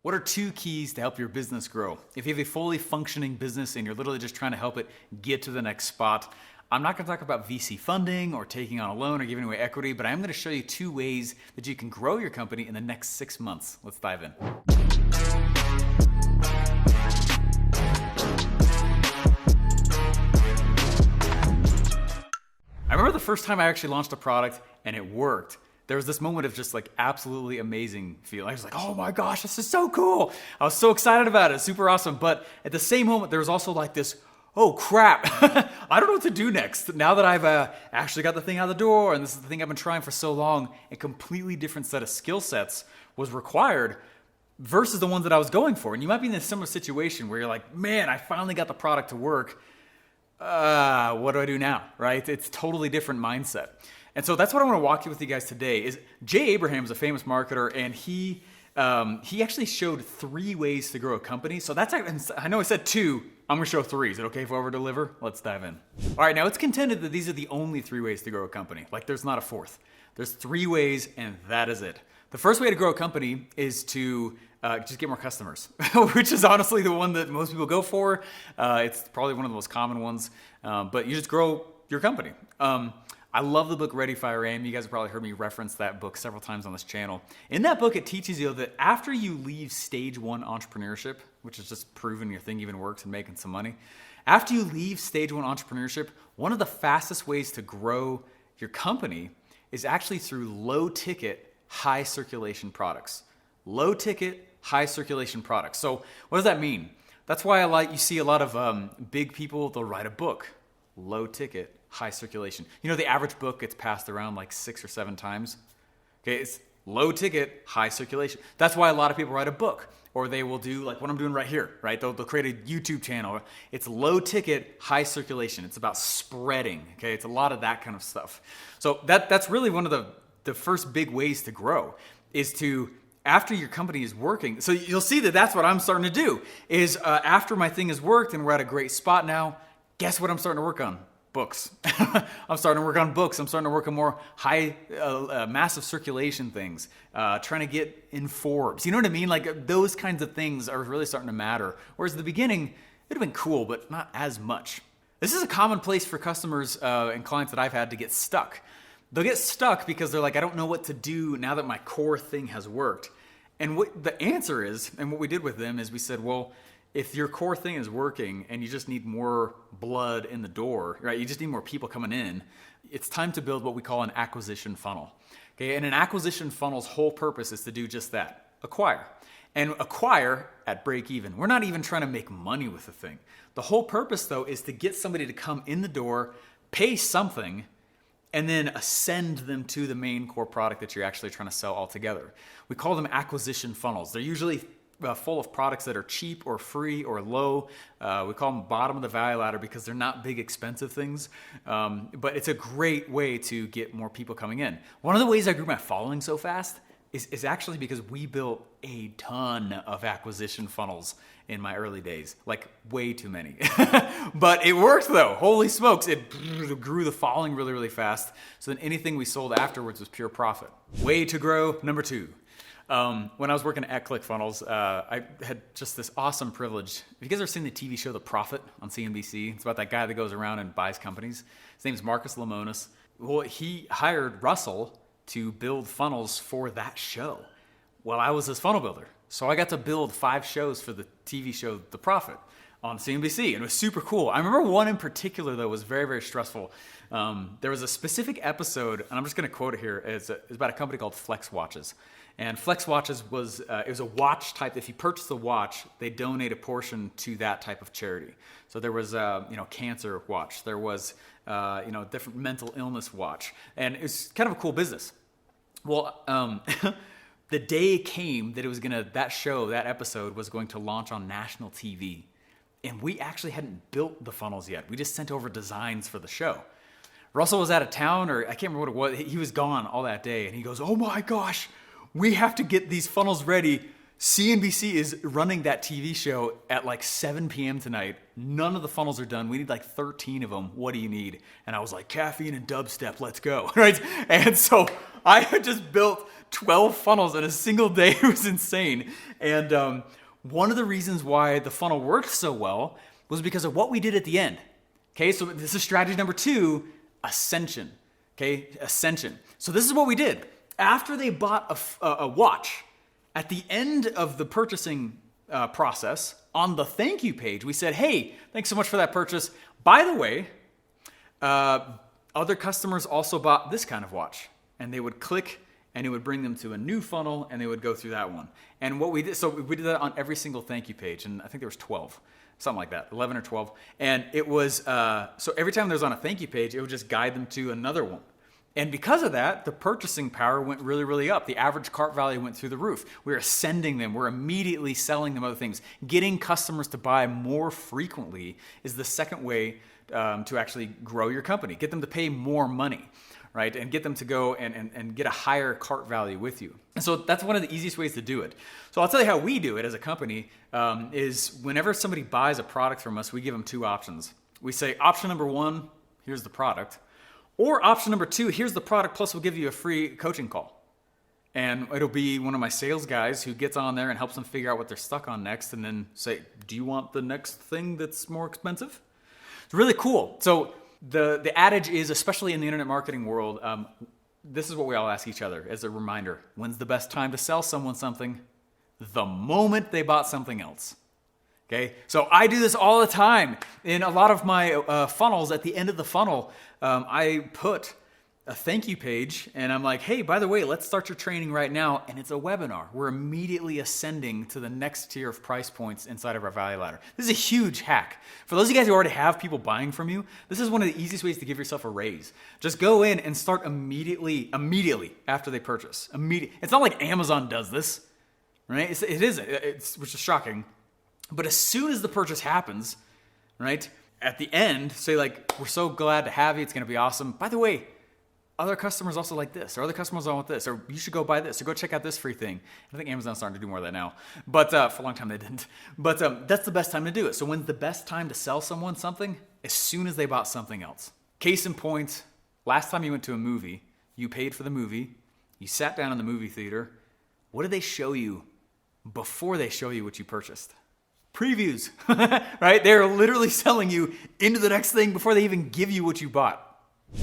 What are two keys to help your business grow? If you have a fully functioning business and you're literally just trying to help it get to the next spot, I'm not going to talk about VC funding or taking on a loan or giving away equity, but I'm going to show you two ways that you can grow your company in the next 6 months. Let's dive in. I remember the first time I actually launched a product and it worked. There was this moment of just like absolutely amazing feeling. I was like, oh my gosh, this is so cool. I was so excited about it, super awesome. But at the same moment, there was also like this, oh crap, I don't know what to do next. Now that I've actually got the thing out the door and this is the thing I've been trying for so long, a completely different set of skill sets was required versus the ones that I was going for. And you might be in a similar situation where you're like, man, I finally got the product to work. What do I do now, right? It's totally different mindset. And so that's what I want to walk you with you guys today is Jay Abraham's a famous marketer and he actually showed 3 ways to grow a company. So that's, I know I said 2, I'm going to show 3. Is it okay if I over deliver? Let's dive in. All right, now it's contended that these are the only 3 ways to grow a company. Like there's not a 4th. There's 3 ways and that is it. The first way to grow a company is to just get more customers, which is honestly the one that most people go for. It's probably one of the most common ones, but you just grow your company. I love the book Ready, Fire, Aim. You guys have probably heard me reference that book several times on this channel. In that book, it teaches you that after you leave stage 1 entrepreneurship, which is just proving your thing even works and making some money, after you leave stage 1 entrepreneurship, one of the fastest ways to grow your company is actually through low ticket, high circulation products. Low ticket, high circulation products. So what does that mean? That's why you see a lot of big people, they'll write a book, low ticket, high circulation. You know, the average book gets passed around like 6 or 7 times. Okay, it's low ticket, high circulation. That's why a lot of people write a book, or they will do like what I'm doing right here, right? They'll create a YouTube channel. It's low ticket, high circulation. It's about spreading, okay? It's a lot of that kind of stuff. So that's really one of the first big ways to grow is to, after your company is working. So you'll see that that's what I'm starting to do is after my thing has worked and we're at a great spot now, guess what I'm starting to work on? Books. I'm starting to work on books. I'm starting to work on more high, massive circulation things, trying to get in Forbes. You know what I mean? Like those kinds of things are really starting to matter. Whereas at the beginning, it'd have been cool, but not as much. This is a common place for customers and clients that I've had to get stuck. They'll get stuck because they're like, I don't know what to do now that my core thing has worked. And what the answer is, and what we did with them is we said, well, if your core thing is working and you just need more blood in the door, right? You just need more people coming in. It's time to build what we call an acquisition funnel. Okay, and an acquisition funnel's whole purpose is to do just that, acquire. And acquire at break even. We're not even trying to make money with the thing. The whole purpose though is to get somebody to come in the door, pay something, and then ascend them to the main core product that you're actually trying to sell altogether. We call them acquisition funnels. They're usually full of products that are cheap or free or low. We call them bottom of the value ladder because they're not big expensive things, but it's a great way to get more people coming in. One of the ways I grew my following so fast is actually because we built a ton of acquisition funnels in my early days, like way too many. But it worked though, holy smokes, it grew the following really, really fast. So then anything we sold afterwards was pure profit. Way to grow, number 2. When I was working at ClickFunnels, I had just this awesome privilege. Have you guys ever seen the TV show The Prophet on CNBC? It's about that guy that goes around and buys companies. His name's Marcus Lemonis. Well, he hired Russell to build funnels for that show. Well, I was his funnel builder. So I got to build 5 shows for the TV show The Prophet on CNBC, and it was super cool. I remember one in particular, though, was very, very stressful. There was a specific episode, and I'm just going to quote it here. It's about a company called Flex Watches. And Flex Watches was it was a watch type. If you purchase a watch, they donate a portion to that type of charity. So there was cancer watch. There was different mental illness watch, and it's kind of a cool business. Well, the day came that that episode was going to launch on national TV, and we actually hadn't built the funnels yet. We just sent over designs for the show. Russell was out of town, or I can't remember what it was. He was gone all that day, and he goes, "Oh my gosh, we have to get these funnels ready. CNBC is running that TV show at like 7 p.m. tonight. None of the funnels are done. We need like 13 of them. What do you need?" And I was like, caffeine and dubstep, let's go, right? And so I had just built 12 funnels in a single day. It was insane. And one of the reasons why the funnel worked so well was because of what we did at the end. Okay, so this is strategy number 2, Ascension. Okay, Ascension. So this is what we did. After they bought a watch, at the end of the purchasing process, on the thank you page, we said, hey, thanks so much for that purchase. By the way, other customers also bought this kind of watch. And they would click and it would bring them to a new funnel and they would go through that one. And what we did, so we did that on every single thank you page. And I think there was 12, something like that, 11 or 12. And it was, so every time there was on a thank you page, it would just guide them to another one. And because of that, the purchasing power went really, really up. The average cart value went through the roof. We're ascending them. We're immediately selling them other things. Getting customers to buy more frequently is the second way to actually grow your company. Get them to pay more money, right? And get them to go and get a higher cart value with you. And so that's one of the easiest ways to do it. So I'll tell you how we do it as a company is whenever somebody buys a product from us, we give them 2 options. We say, option number 1, here's the product. Or option number 2, here's the product, plus we'll give you a free coaching call. And it'll be one of my sales guys who gets on there and helps them figure out what they're stuck on next and then say, do you want the next thing that's more expensive? It's really cool. So the adage is, especially in the internet marketing world, this is what we all ask each other as a reminder. When's the best time to sell someone something? The moment they bought something else. Okay, so I do this all the time. In a lot of my funnels, at the end of the funnel, I put a thank you page and I'm like, hey, by the way, let's start your training right now. And it's a webinar. We're immediately ascending to the next tier of price points inside of our value ladder. This is a huge hack. For those of you guys who already have people buying from you, this is one of the easiest ways to give yourself a raise. Just go in and start immediately after they purchase. It's not like Amazon does this, right? It isn't, which is shocking. But as soon as the purchase happens, right, at the end, say like, we're so glad to have you, it's going to be awesome. By the way, other customers also like this, or other customers want this, or you should go buy this, or go check out this free thing. I think Amazon's starting to do more of that now, but for a long time they didn't. But that's the best time to do it. So when's the best time to sell someone something? As soon as they bought something else. Case in point, last time you went to a movie, you paid for the movie, you sat down in the movie theater. What did they show you before they show you what you purchased? Previews, right? They're literally selling you into the next thing before they even give you what you bought.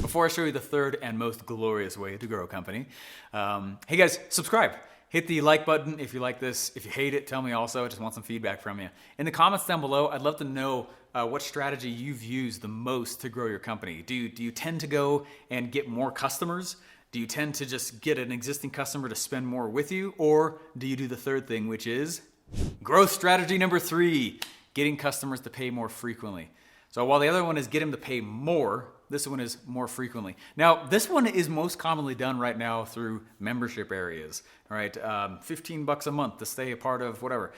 Before I show you the third and most glorious way to grow a company, hey guys, subscribe. Hit the like button if you like this. If you hate it, tell me also. I just want some feedback from you. In the comments down below, I'd love to know what strategy you've used the most to grow your company. Do you tend to go and get more customers? Do you tend to just get an existing customer to spend more with you? Or do you do the third thing, which is growth strategy number 3, getting customers to pay more frequently. So while the other one is get them to pay more, this one is more frequently. Now, this one is most commonly done right now through membership areas, all right? $15 a month to stay a part of whatever.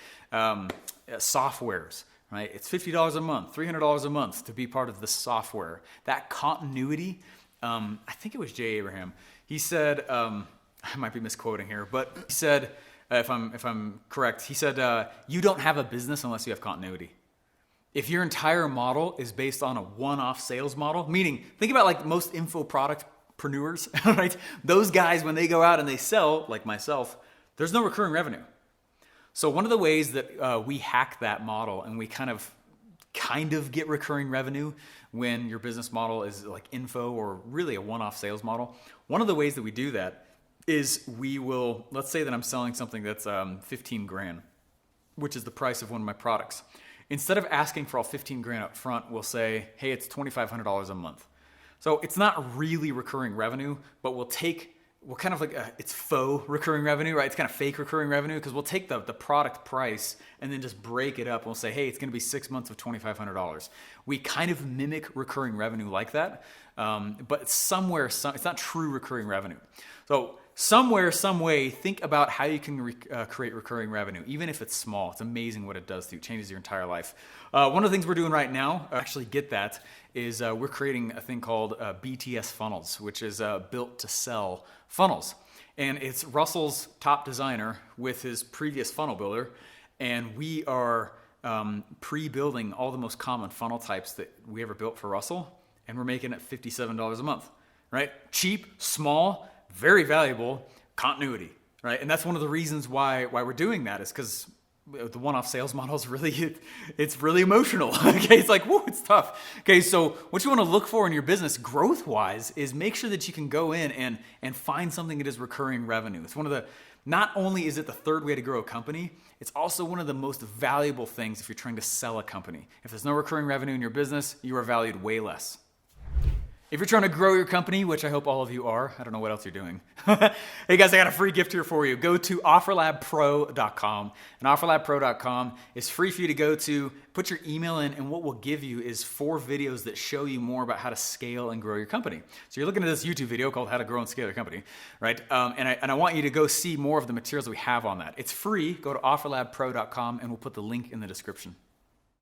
Softwares, right? It's $50 a month, $300 a month to be part of the software. That continuity, I think it was Jay Abraham. He said, I might be misquoting here, but he said, if I'm correct, he said, you don't have a business unless you have continuity. If your entire model is based on a one-off sales model, meaning think about like most info productpreneurs, right? Those guys, when they go out and they sell, like myself, there's no recurring revenue. So one of the ways that we hack that model and we kind of get recurring revenue when your business model is like info or really a one-off sales model, one of the ways that we do that is we will, let's say that I'm selling something that's 15 grand, which is the price of one of my products. Instead of asking for all 15 grand up front, we'll say, hey, it's $2,500 a month. So it's not really recurring revenue, but we'll kind of like, it's faux recurring revenue, right? It's kind of fake recurring revenue because we'll take the product price and then just break it up and we'll say, hey, it's going to be 6 months of $2,500. We kind of mimic recurring revenue like that, but it's not true recurring revenue. So somewhere, some way, think about how you can create recurring revenue, even if it's small. It's amazing what it does to you. It changes your entire life. One of the things we're doing right now, actually get that, is we're creating a thing called BTS funnels, which is built to sell funnels. And it's Russell's top designer with his previous funnel builder. And we are pre-building all the most common funnel types that we ever built for Russell. And we're making it $57 a month, right? Cheap, small, very valuable, continuity, right? And that's one of the reasons why we're doing that, is because the one-off sales model is really, it's really emotional. Okay, it's like, whoa, it's tough. Okay, so what you want to look for in your business growth-wise is make sure that you can go in and find something that is recurring revenue. It's one of the, not only is it the third way to grow a company, it's also one of the most valuable things if you're trying to sell a company. If there's no recurring revenue in your business, you are valued way less. If you're trying to grow your company, which I hope all of you are, I don't know what else you're doing. Hey guys, I got a free gift here for you. Go to OfferLabPro.com. And OfferLabPro.com is free for you to go to, put your email in, and what we'll give you is 4 videos that show you more about how to scale and grow your company. So you're looking at this YouTube video called How to Grow and Scale Your Company, right? And I want you to go see more of the materials that we have on that. It's free. Go to OfferLabPro.com, and we'll put the link in the description.